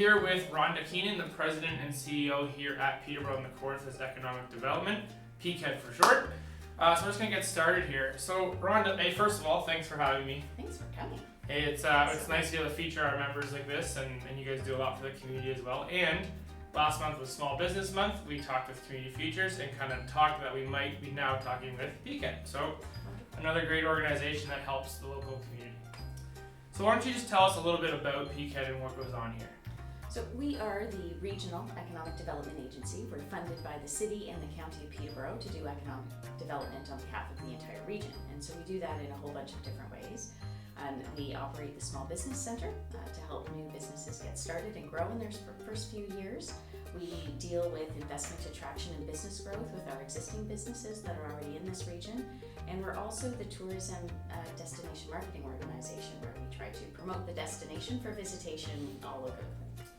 here with Rhonda Keenan, the President and CEO here at Peterborough and the Kawarthas Economic Development, PCED for short. So we're just going to get started here. So Rhonda, hey, first of all, thanks for having me. Thanks for coming. Hey, it's nice to be able to feature our members like this, and you guys do a lot for the community as well. And last month was Small Business Month. We talked with Community Features and kind of talked that we might be now talking with PCED. So another great organization that helps the local community. So why don't you just tell us a little bit about PCED and what goes on here? So we are the Regional Economic Development Agency. We're funded by the city and the county of Peterborough to do economic development on behalf of the entire region. And so we do that in a whole bunch of different ways. We operate the Small Business Center to help new businesses get started and grow in their first few years. We deal with investment attraction and business growth with our existing businesses that are already in this region. And we're also the tourism destination marketing organization where we try to promote the destination for visitation all over the place.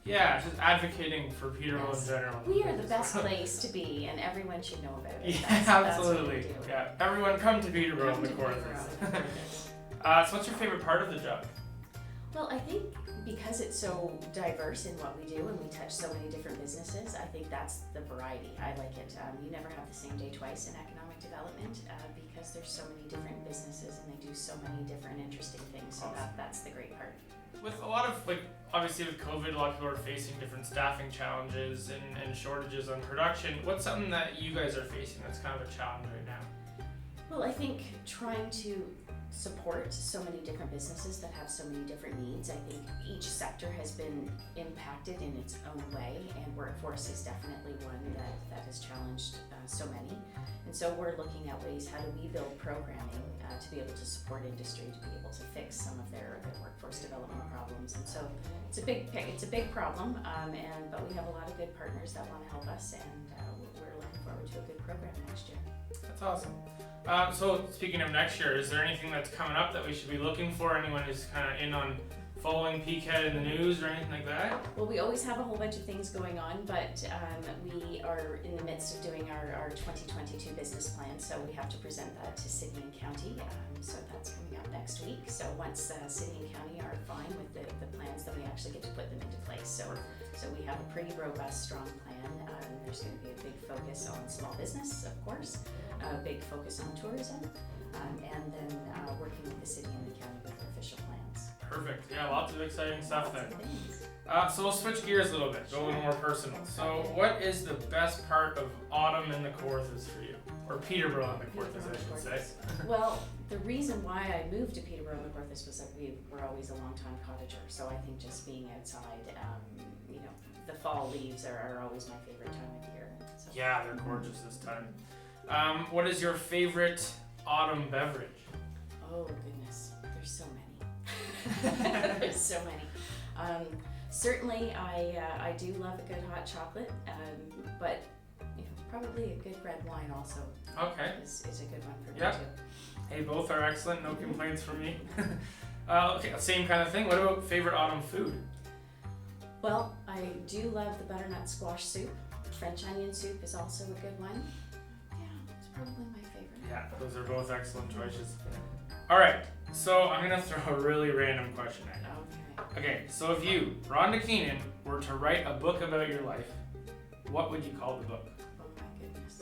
Yeah, just advocating for Peterborough in general. We are the best place to be, and everyone should know about it. Yeah, absolutely. That's what we do. Yeah, everyone come to Peterborough and the Kawarthas. So what's your favorite part of the job? Well, I think because it's so diverse in what we do and we touch so many different businesses, I think that's the variety. I like it. You never have the same day twice in economic development because there's so many different businesses and they do so many different interesting things. So Awesome. that's the great part. With a lot of, obviously with COVID, a lot of people are facing different staffing challenges and shortages on production. What's something that you guys are facing that's kind of a challenge right now? Well, I think trying to support so many different businesses that have so many different needs. I think each sector has been impacted in its own way, and workforce is definitely one that has challenged so many. And so we're looking at ways, how do we build programming to be able to support industry, to be able to fix some of their workforce development problems. And so it's a big problem, but we have a lot of good partners that want to help us, and we're looking forward to a good program next year. That's awesome. So speaking of next year, is there anything that's coming up that we should be looking for? Anyone who's kind of in on following PCED in the news or anything like that? Well, we always have a whole bunch of things going on, but we are in the midst of doing our 2022 business plan, so we have to present that to city and county. So that's coming up next week. So once city and county are fine with the plans, then we actually get to put them into place. So we have a pretty robust, strong plan. There's going to be a big focus on small business, of course, a big focus on tourism, and then working with the city and the county with their official plans. Perfect. Yeah, lots of exciting stuff Lots then. of things. So we'll switch gears a little bit, go a little more personal. So what is the best part of autumn in the Kawarthas for you? Or Peterborough in the Kawarthas, I should say. Well, the reason why I moved to Peterborough and the Kawarthas was that we were always a long-time cottager. So I think just being outside, the fall leaves are always my favorite time of year. So. Yeah, they're gorgeous this time. What is your favorite autumn beverage? Oh goodness, there's so many. There's so many. Certainly, I do love a good hot chocolate, but probably a good red wine also. Okay. Is a good one for me Yep. too. Hey, both are excellent. No complaints from me. Okay, same kind of thing. What about favorite autumn food? Well, I do love the butternut squash soup. French onion soup is also a good one. Yeah, it's probably my favorite. Yeah, those are both excellent choices. All right, so I'm gonna throw a really random question at you. Okay, so if you, Rhonda Keenan, were to write a book about your life, what would you call the book? Oh my goodness.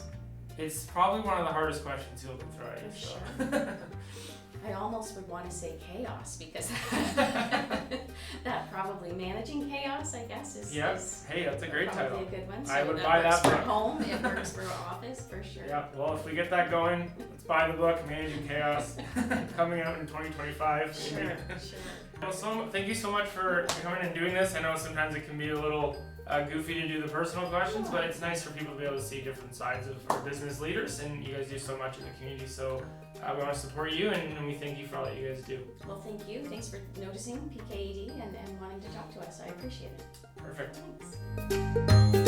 It's probably one of the hardest questions you'll throw at you. For sure. I almost would want to say chaos because that probably managing chaos, I guess, is. Yes. Hey, that's a great probably title. a good one. So I would that buy works that for book. home. It works for office for sure. Yeah. Well, if we get that going, let's buy the book, Managing Chaos, coming out in 2025. Sure. Well, so thank you so much for coming and doing this. I know sometimes it can be a little goofy to do the personal questions, but it's nice for people to be able to see different sides of our business leaders, and you guys do so much in the community. So we want to support you, and we thank you for all that you guys do. Well, thank you. Thanks for noticing PKED and wanting to talk to us. I appreciate it. Perfect. Thanks.